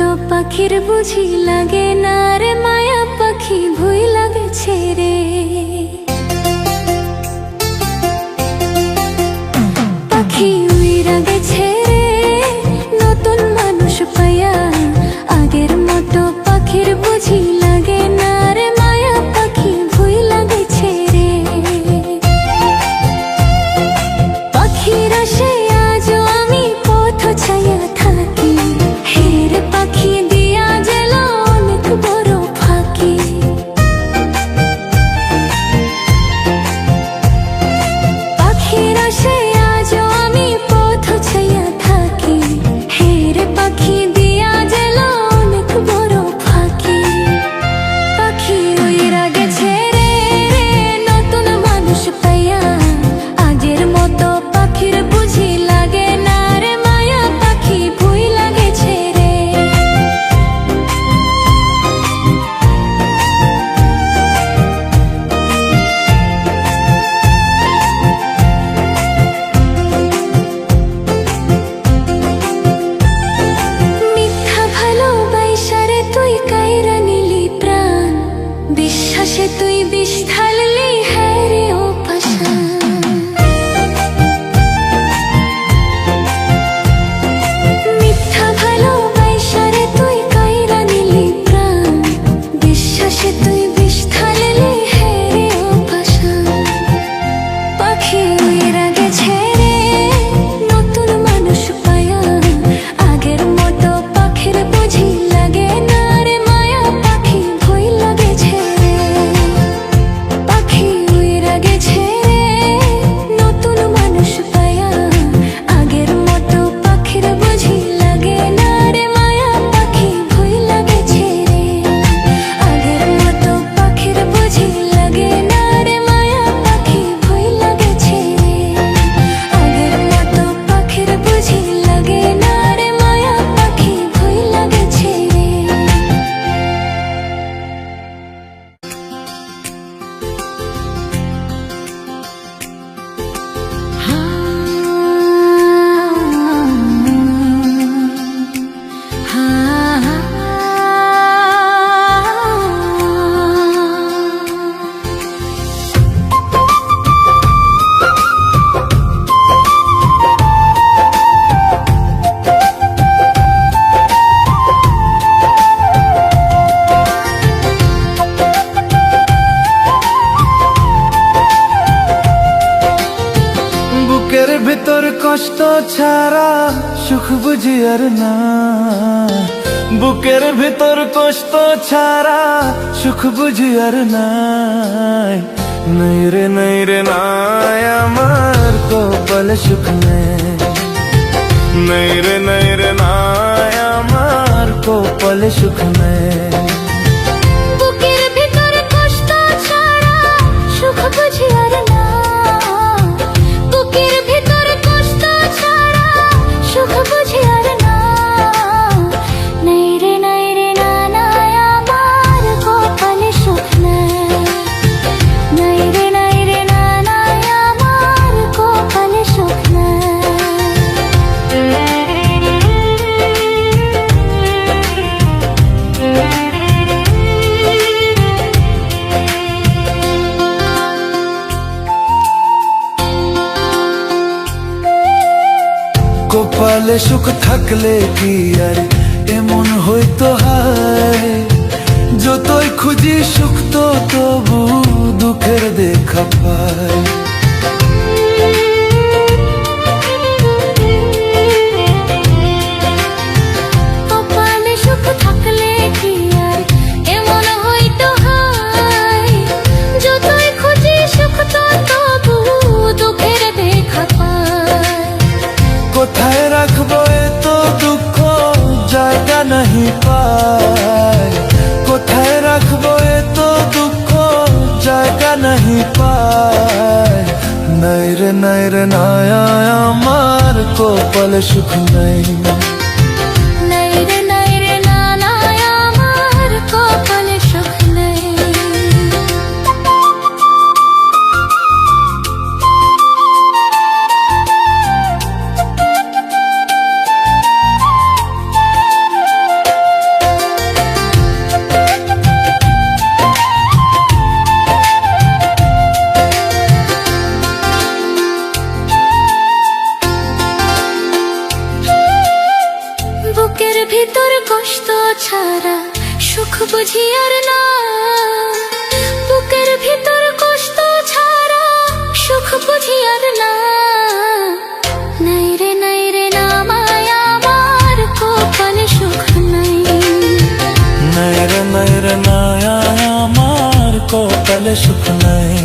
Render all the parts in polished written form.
মতো পাখির বুঝি লাগে না রে মায়া পাখি ভুই লাগেছে রে। পাখি উইরা গেছে রে নতুন মানুষ পাইয়া, আগের মতো পাখির বুঝি লাগে না রে মায়া পাখি ভুই লাগেছে রে। পাখির আশে আজও আমি পথ ছায়া থাকি, হের পাখি দিয়া গেল অনেক বড় ফাঁকি। পাখির আশে আজও আমি পথ ছায়া থাকি, হের পাখি দিয়া গেল অনেক বড় ফাঁকি। পাখি উইরা গেছে রে নতুন মানুষ পাইয়া, আগের মতো পাখির বুঝি লাগে না রে মায়া পাখি ভুই লাগেছে রে। মিথ্যা ভালোবাসারে তুই কাইরা নিলি প্রাণ, বিশ্বাসে তুই বিষ ঢাললি হ্যাঁ রে ও পাষাণ। মিথ্যা ভালোবাসারে তুই কাইরা নিলি প্রাণ, বিশ্বাসে তুই বিষ ঢাললি হ্যাঁ রে ও পাষাণ। পাখি উইরা গেছে রে নতুন মানুষ পাইয়া, আগের মতো পাখির বুঝি লাগে না রে মায়া পাখি ভুই লাগেছে রে। পাখি উইরা গেছে রে নতুন মানুষ পাইয়া, আগের মতো পাখির বুঝি লাগে না রে মায়া পাখি ভুই লাগেছে রে। আগের মতো পাখির বুঝি লাগে না রে মায়া পাখি ভুই লাগেছে রে। আগের মতো পাখির বুঝি লাগে না রে মায়া পাখি ভুই লাগেছে রে। বুকের ভিতর কষ্ট ছাড়া সুখ বুঝি আর না, বুকের ভিতর কষ্ট ছাড়া সুখ বুঝি আর নাই। নাই রে নাই আমার কপাল সুখ নেই, নাই রে নাই আমার কপাল সুখ নেই। বুকের ভিতর কষ্ট ছাড়া সুখ বুঝি আর না, বুকের ভিতর কষ্ট ছাড়া সুখ বুঝি আর না। নাই রে না আমার কপালে সুখ নাই, নাই রে না আমার কপালে সুখ কপালে সুখ থাকলে কি আর এমন হইতো হায়, যতই খুঁজি সুখ তো তবু দুঃখের দেখা পায়। কপালে সুখ থাকলে কি আর এমন হইতো হায়, যতই খুঁজি সুখ তো তবু দুঃখের দেখা পায়। কোথায় রাখবো এত দুঃখ জায়গা নাহি পায়, কোথায় রাখবো এত দুঃখ জায়গা নাহি পায়। নাই রে নাই আমার কপালে সুখ নাই, নাই রে না আমার কপালে সুখ নাই। ছাড়া সুখ বুঝি আর না, বুকের ভিতর কষ্ট ছাড়া সুখ বুঝি আর না। নাই রে নাই রে না মায়া আমার কপালে সুখ নাই। নাই রে নাই রে নায়া আমার কপালে সুখ নাই।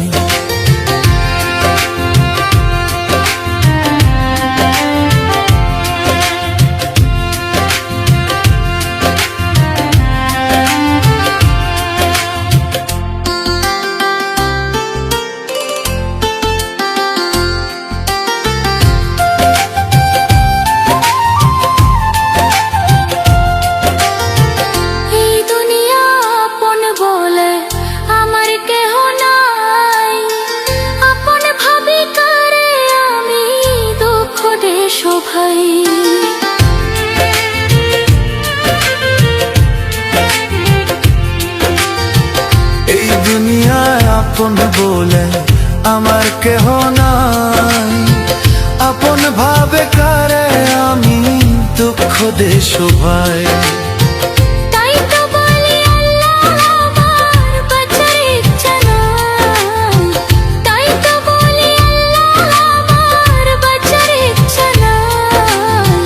ভাই এই দুনিয়ায় আপন বলে আমার কেহ নাই, আপন ভাবে কারে আমি দুঃখ দেশ ভাই। তাই তো বলি আল্লাহ আমার বাঁচার ইচ্ছা নাই, তাই তো বলি আল্লাহ আমার বাঁচার ইচ্ছা নাই।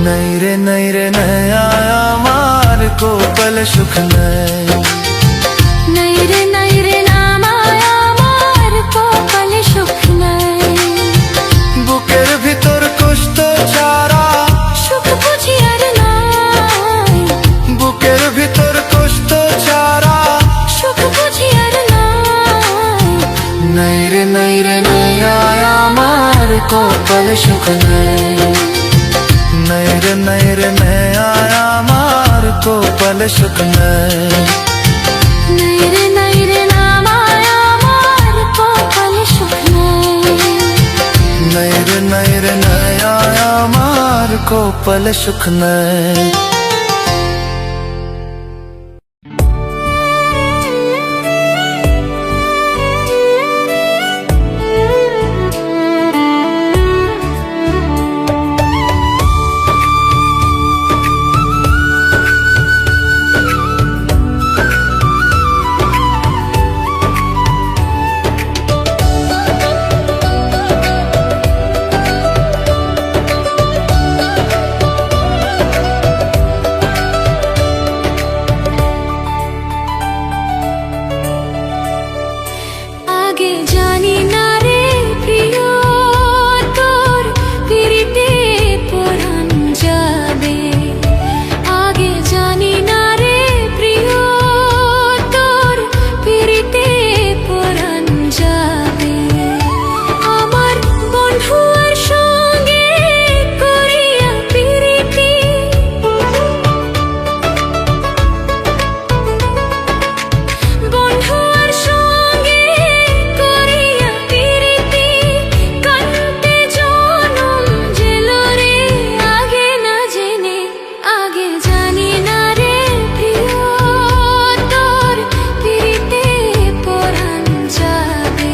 নাই রে নাই রে নয়া আমার কপালে সুখ নাই। নাই রে নাই রে না মায়া আমার কপালে সুখ নাই। বুকের ভিতর কষ্ট ছাড়া সুখ বুঝি আর নাই, বুকের ভিতর কষ্ট ছাড়া সুখ বুঝি আর নাই। নাই রে নাই রে নয়া আমার কপালে সুখ নাই। নাই রে নাই রে নয়া আমার কপালে সুখ নাই। নাই রে নাই রে না মায়া আমার কপালে সুখ নাই। নাই রে নাই রে নয়া আমার কপালে সুখ নাই। আগে জানি না রে প্রিয় তোর পিরিতে পরাণ যাবে, আগে জানি না রে প্রিয় তোর পিরিতে পরাণ যাবে। আমার বন্ধুর সঙ্গে করিয়া পিরিতি, বন্ধুর সঙ্গে করিয়া পিরিতি, কান্তে জনম গেল রে আগে না জেনে। আগে জানি না রে প্রিয় তোর পিরিতে পরাণ যাবে।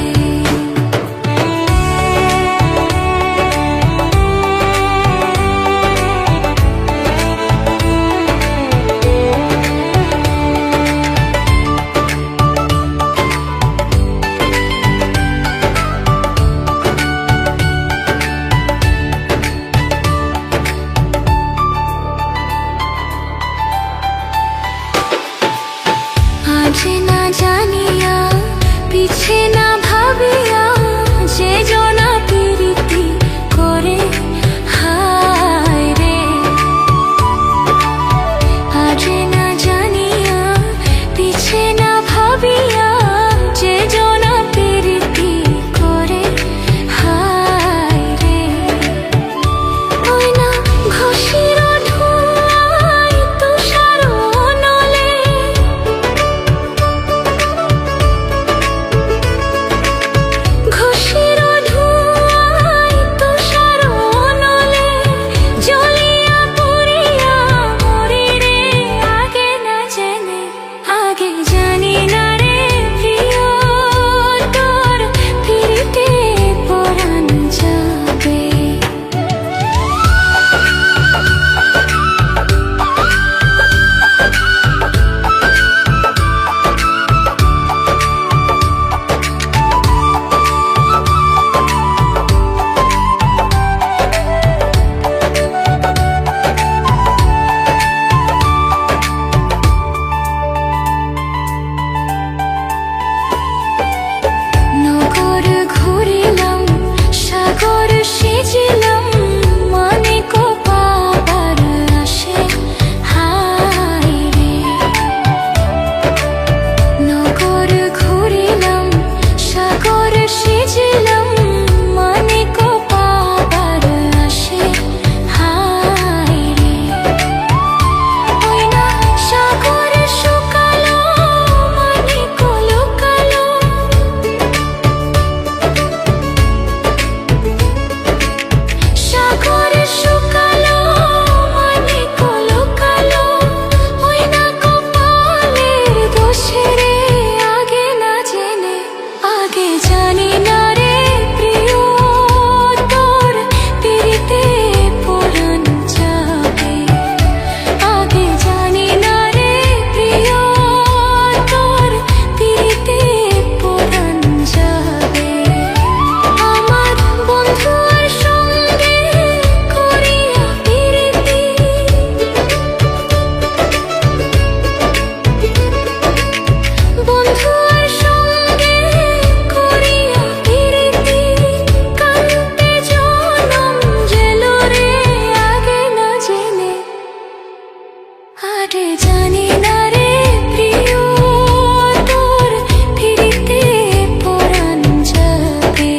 আজ না জানিয়া পিছে না ভাবিয়া যে জনা পিরিতি করে হায় রে। আজ না জানিয়া পিছে না ভাবিয়া যে জনা পিরিতি করে হায় রে। ওই না ঘষির ধোঁয়ায় তুষার নলে, কাটে জানি না রে প্রিয়, তোর ফিরিতে পরাণ যাবে।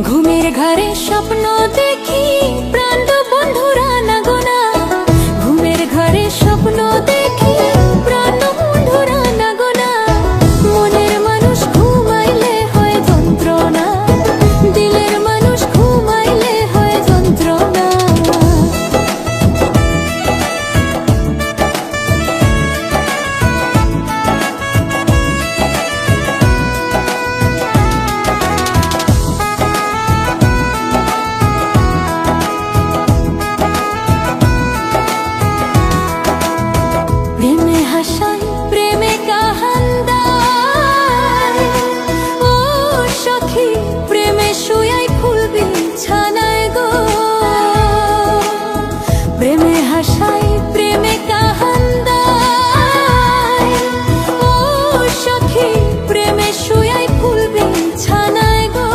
ঘুমের ঘরে স্বপ্ন দেখি প্রাণ বন্ধুরা না গোনা, ঘুমের ঘরে স্বপ্ন দেখি প্রাণ বন্ধুরা না গোনা। মনের মানুষ ঘুমাইলে হয় যন্ত্রণা, দিলের মানুষ ঘুমাইলে হয় যন্ত্রণা। প্রেমে হাসাই প্রেমে কাহান্দায়, ও সখী প্রেমে শুয়াই ফুল বিছানায় গো। প্রেমে হাসাই প্রেমে কাহান্দায়, ও সখী প্রেমে শুয়াই ফুল বিছানায় গো।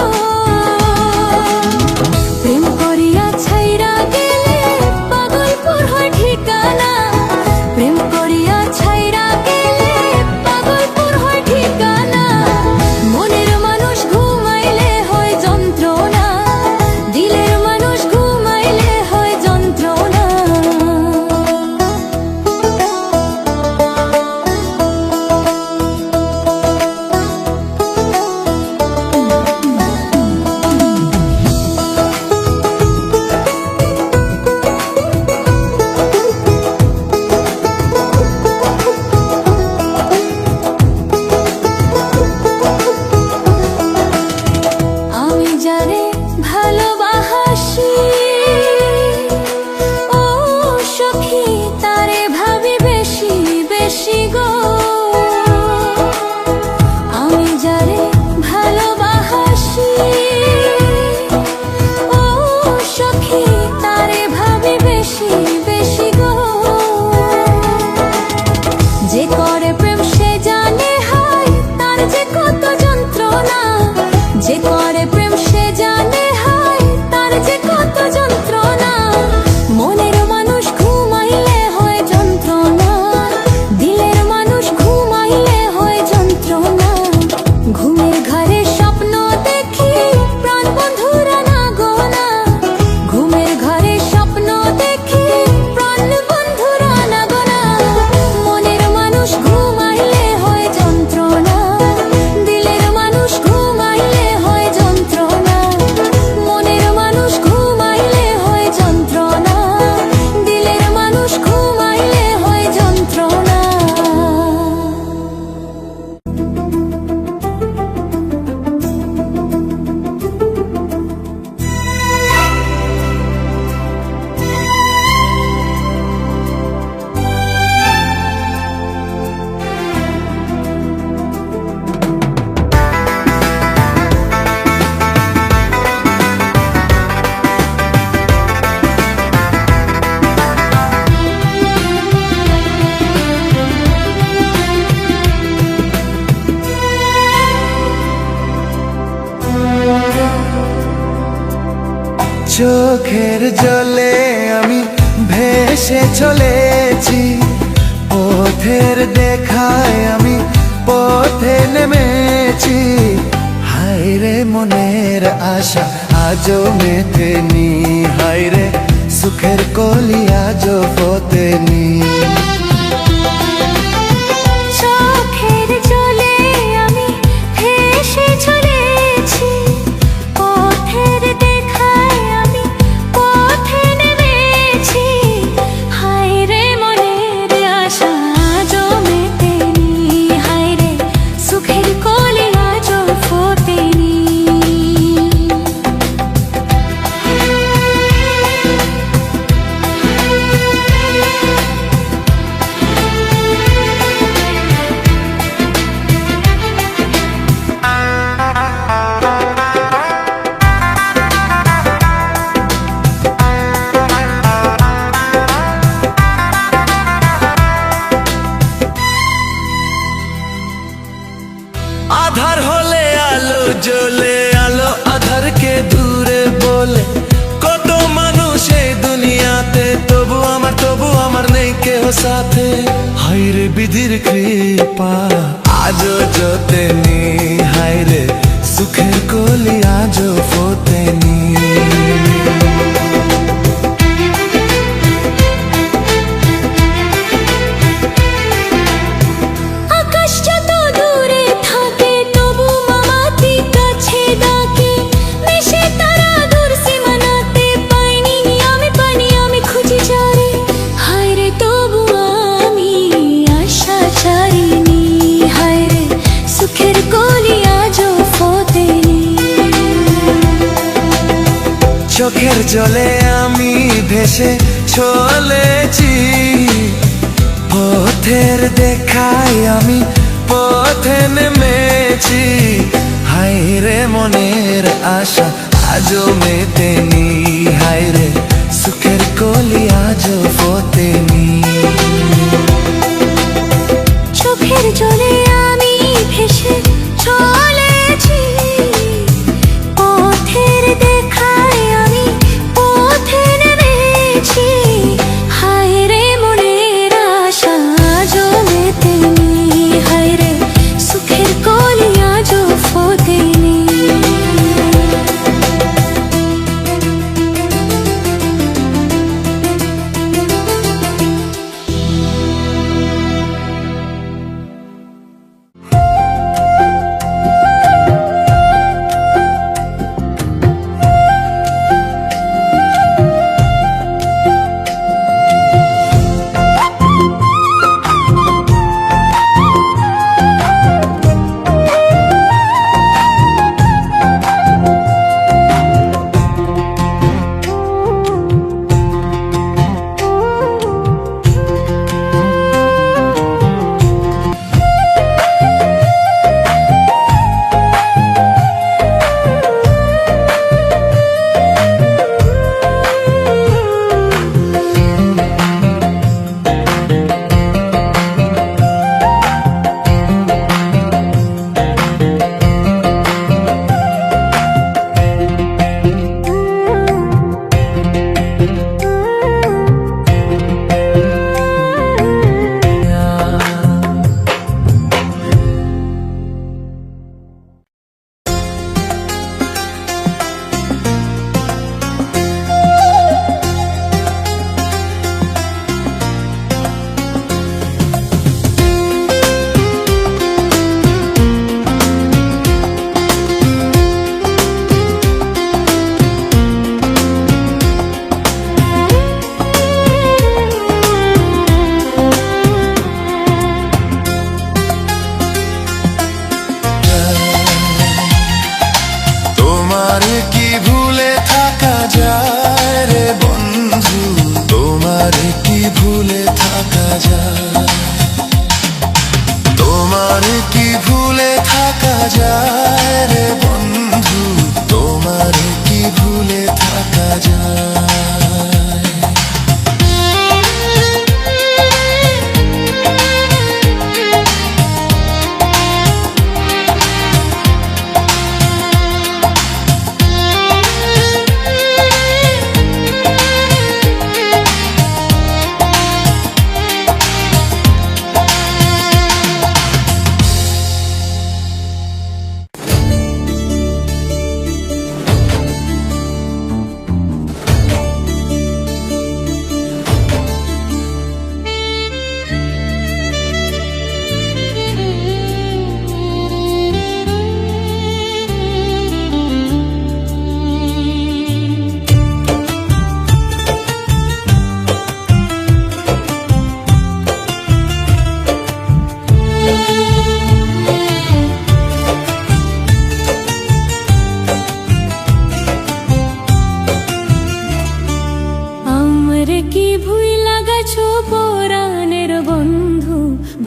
প্রেম করিয়া ছাইরা গেলে পাগলপুর হয় ঠিকানা, প্রেম করিয়া ছাইরা গেলে পাগলপুর হয় ঠিকানা। মনের মানুষ ঘুমাইলে হয় যন্ত্রণা, দিলের মানুষ ঘুমাইলে হয় যন্ত্রণা। আমি যারে ভালোবাসি, ও সখী তারে ভাবি বেশি বেশি গো। আমি যারে ভালোবাসি, ও সখী তারে ভাবি বেশি বেশি গো। যে করে প্রেম সে জানে হয় তার যে কত যন্ত্রণা, যে করে প্রেম সে জানে হয় তার যে কত যন্ত্রণা। মনের মানুষ ঘুমাইলে হয় যন্ত্রণা, দিলের মানুষ ঘুমাইলে হয় যন্ত্রণা। ঘুমের ঘরে স্বপ্ন দেখি প্রাণ বন্ধুরা না গোনা, ঘুমের ঘরে স্বপ্ন দেখি প্রাণ বন্ধুরা না গোনা। মনের মানুষ ঘুমাইলে হয় যন্ত্রণা, দিলের মানুষ ঘুমাইলে হয় যন্ত্রণা। মনের মানুষ ঘুমাইলে হয় যন্ত্রণা, দিলের মানুষ ঘুমাইলে হয় যন্ত্রণা। চোখের জলে আমি ভেসে চলেছি, পথের দেখায় আমি পথে নেমেছি। হায়রে মনের আশা আজও মেটেনি, হায়রে সুখের কলি আজও ফোটেনি। চোখের জলে আমি ভেসে চলেছি, পথের দেখায় আমি পথে নেমেছি। হায়রে মনের আশা আজও মেটেনি, হায়রে সুখের কলি আজও ফোটেনি। সাথে হাইরে বিধির কৃপা আজও জোতেনি হাইরে সুখের কলি আজও ফোতেনি আকাশ যত দূরে থাকে তবু মামাতি কাছে ডাকে দেশে তারা দূর সীমানাতে পাইনি আমি খুঁজে যারে হায়রে তবু আমি আশা ছাড়িনি হায়রে সুখের কলি আজও ফোতেনি চোখের জলে আমি ভেসে চলেছি পথের দেখাই আমি পথে নেমেছি হায়রে মনের আশা আজও মেতেনি হায়রে সুখের কলি আজও ফোতেনি চোখের জলে আমি ভেসে চলেছি পথের দেখায় আমি পথে নেমেছি হায়রে মনের আশা আজও মেতেনি হায়রে সুখের কলি আজও ফোতেনি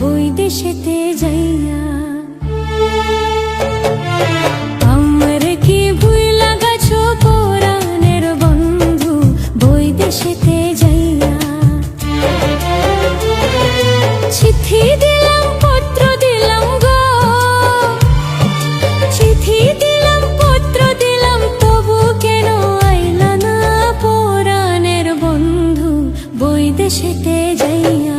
বৈদেশেতে যাইয়া আমার কি ভুইলা গাছো পরাণের বন্ধু বৈদেশেতে যাইয়া চিঠি দিলাম পত্র দিলাম গো চিঠি দিলাম পত্র দিলাম তবু কেন আইলা না পরাণের বন্ধু বৈদেশেতে যাইয়া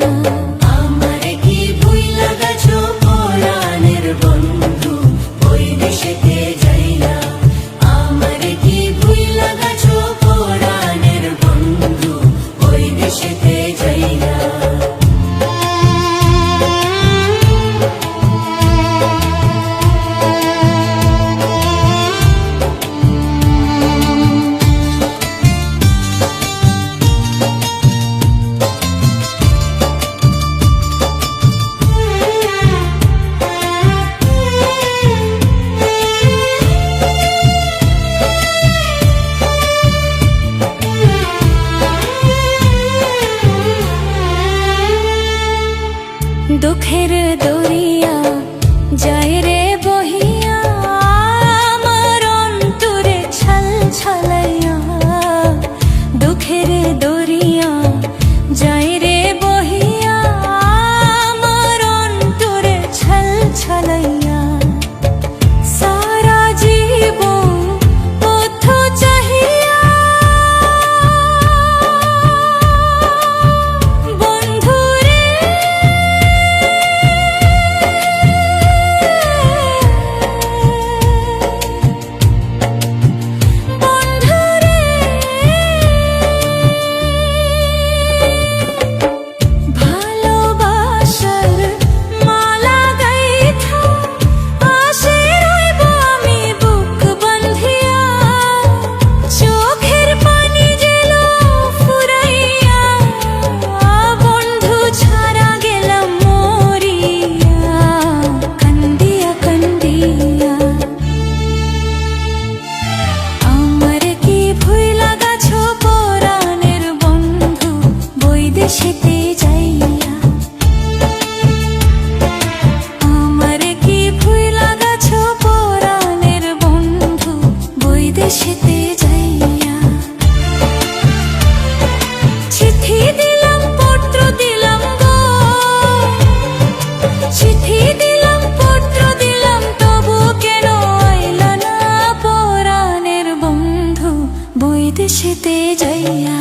দেশেতে যাইয়া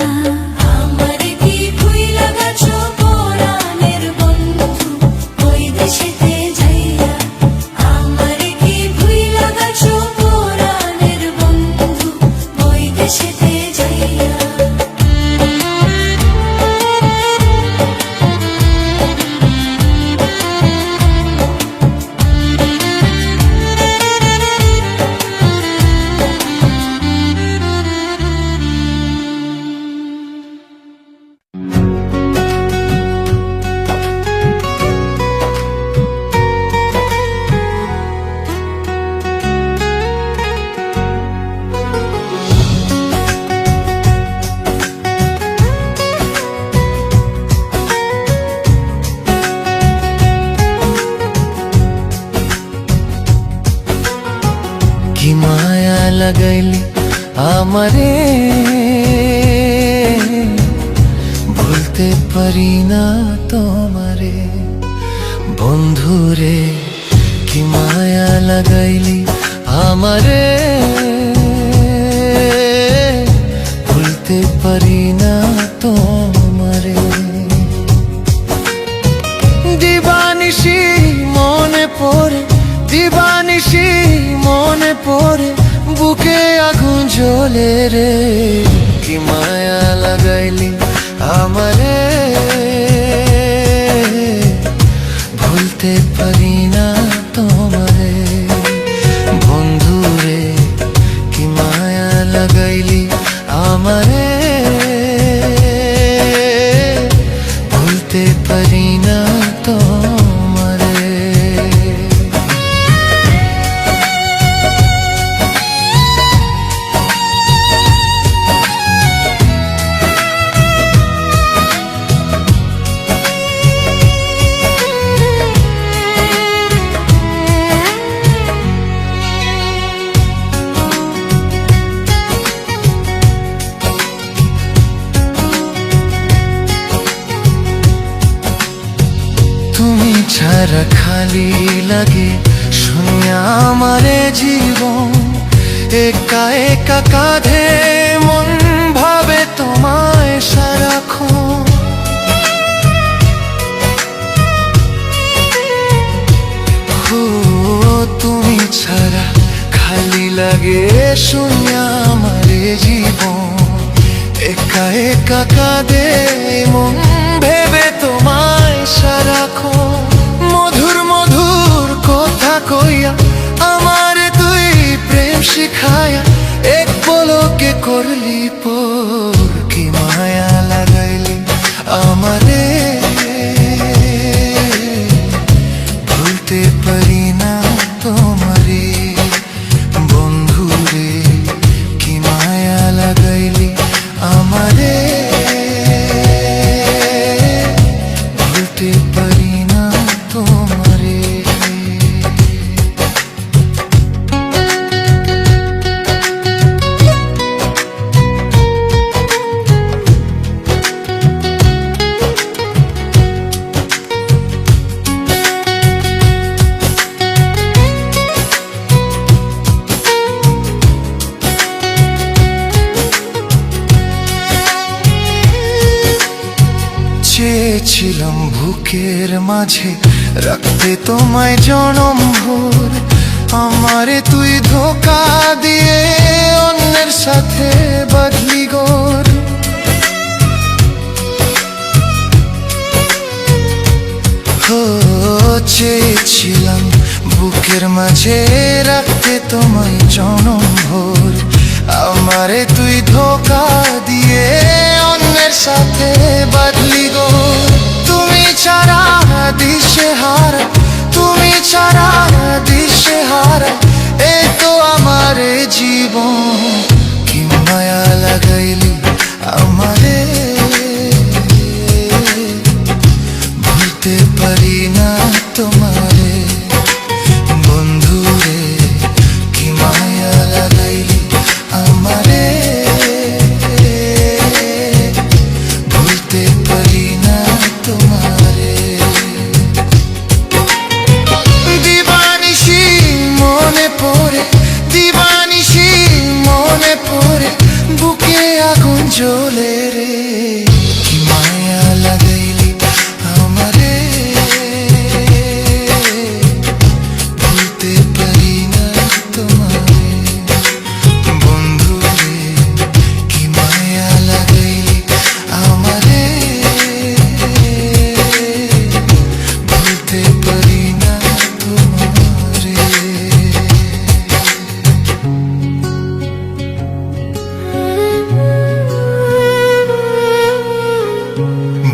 আমার কি ভুইলা গেছো পরাণের বন্ধু ওই দেশেতে যাইয়া আমার কি ভুইলা গেছো পরাণের বন্ধু ওই দেশেতে যাইয়া কি মায়া লাগাইলি আমারে ভুলতে পারি না তোমারে বন্ধুরে কি মায়া লাগাইলি আমারে ভুলতে পারি না তোমারে দিবানিশি মনে পড়ে দিবানিশি মনে পড়ে বুকে আগুন জ্বলে রে কি মায়া লাগাইলি আমারে ভুলতে পারি না তোমারে বন্ধুরে কি মায়া লাগাইলি আমারে ভুলতে পারি না তোমারে তুমি ছাড়া খালি লাগে শূন্য আমারে জীবন একা একা কাঁধে মন ভাবে তোমায় সারাক্ষণ ও তুমি ছাড়া খালি লাগে শূন্য আমারে জীবন একা একা কাঁধে মন ভেবে তোমায় সারাক্ষণ মধুর মধুর কথা কইয়া আমার তুই প্রেম শিখায়া এক পলকে করলি পর কি মায়া লাগাইলি আমারে ভুলতে পারি না তোমারে বন্ধুরে কি মায়া লাগাইলি আমারে ভুলতে পারি না তোমারে চেয়েছিলাম বুকের মাঝে রাখতে তোমায় জনম ভোর আমারে তুই ধোকা দিয়ে অন্যের সাথে বাঁধলি গোর ও চেয়েছিলাম বুকের মাঝে রাখতে তোমায় জনম ভোর আমারে তুই ধোকা দিয়ে অন্যের সাথে বাঁধলি গো তুমি ছাড়া দিশেহারা তুমি ছাড়া দিশেহারা এই তো আমার জীবন কি মায়া লাগাইলি আমারে ভুলতে পারি না তোমারে বন্ধুরে কি মায়া লাগাইলি আমারে ভুলতে পারি না তোমারে দিবানিশি মনে পড়ে দিবানিশি আগুন জ্বলে রে, কি মায়া লাগাইলি আমারে, ভুলতে পারি না তোমারে। বন্ধু রে, কি মায়া লাগাইলি আমারে, ভুলতে পারি না তোমারে।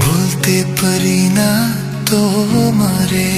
ভুলতে পারি না তোমারে।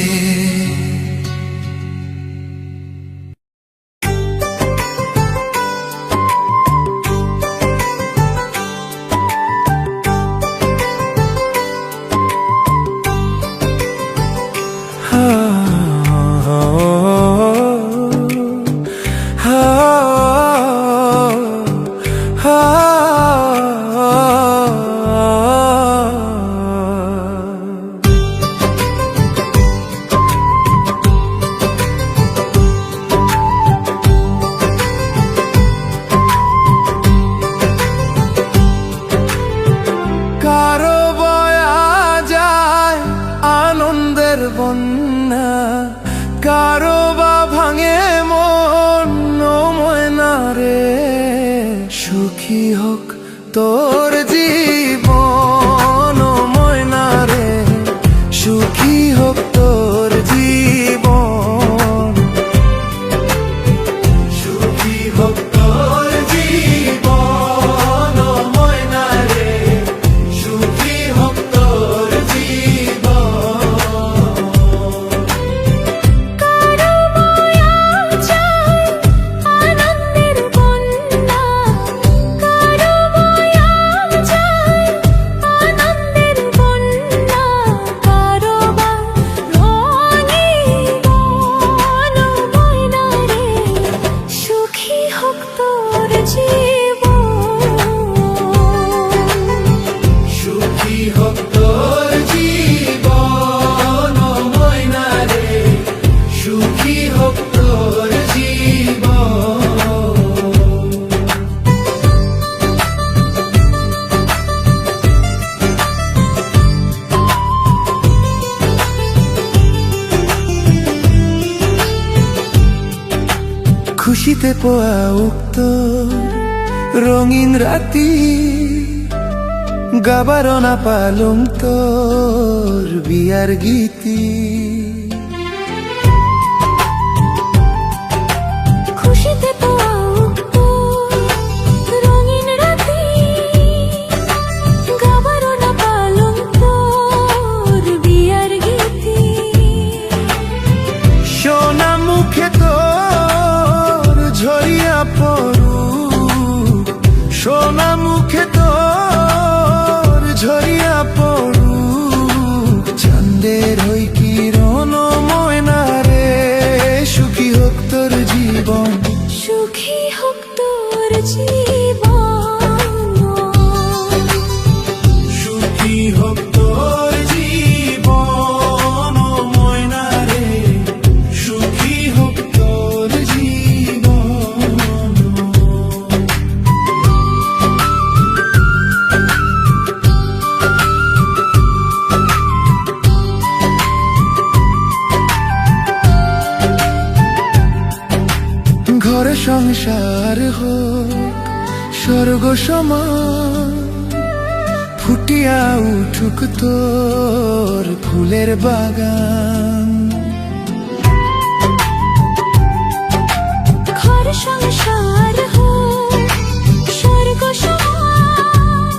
কারো বয়া যায় আনন্দের বন্যা, কারো বা ভাঙে মন ময়না রে, সুখী হোক তোর জীবন ময়না রে, সুখী হোক তোর জীবন, সুখী হোক তোর জীবন ময়না রে, সুখী হোক তোর জীবন। কারো বয়া যায় আনন্দের বন্যা, কারো বয়া যায় আনন্দের বন্যা, কারো বা রঙে মন ময়না রে, সুখী হোক তোর জীবন, সুখী হোক তোর জীবন ময়না রে, সুখী হোক তোর জীবন। খুশিতে পোয়া উক্ত রঙিন রাতি, গাবার না পালুম তোর বিয়ার গীতি। খুশিতে পোয়া উক্ত রঙিন রাতি, গাবার না পালুম তোর বিয়ার গীতি। সোনা মুখে তোর ঝরিয়া পড়ু, সোনা মুখে তোর ঝরিয়া পড়ু, চাঁদের হই কিরণ ময়না রে, সুখী হোক তোর জীবন, সুখী হোক তোর জীবন, সুখী হোক তোর জীবন ময়না রে, সুখী হোক তোর জীবন। ঘরে সংসার হোক স্বর্গ সমান, ফুটিয়া উঠুক তোর ফুলের বাগান। ঘর সংসার হোক স্বর্গ সমান,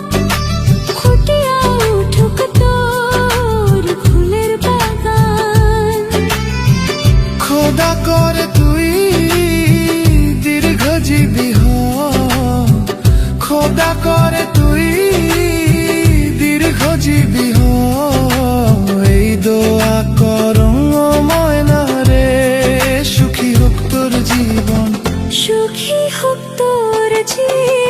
ফুটিয়া উঠুক তোর ফুলের বাগান। খোদা করে তুই দীর্ঘজীবী হ, খোদা করে তুই দীর্ঘজীবী হ, এই দোয়া কর ময়না রে, সুখী হোক তোর জীবন, সুখী হোক তোর জীবন।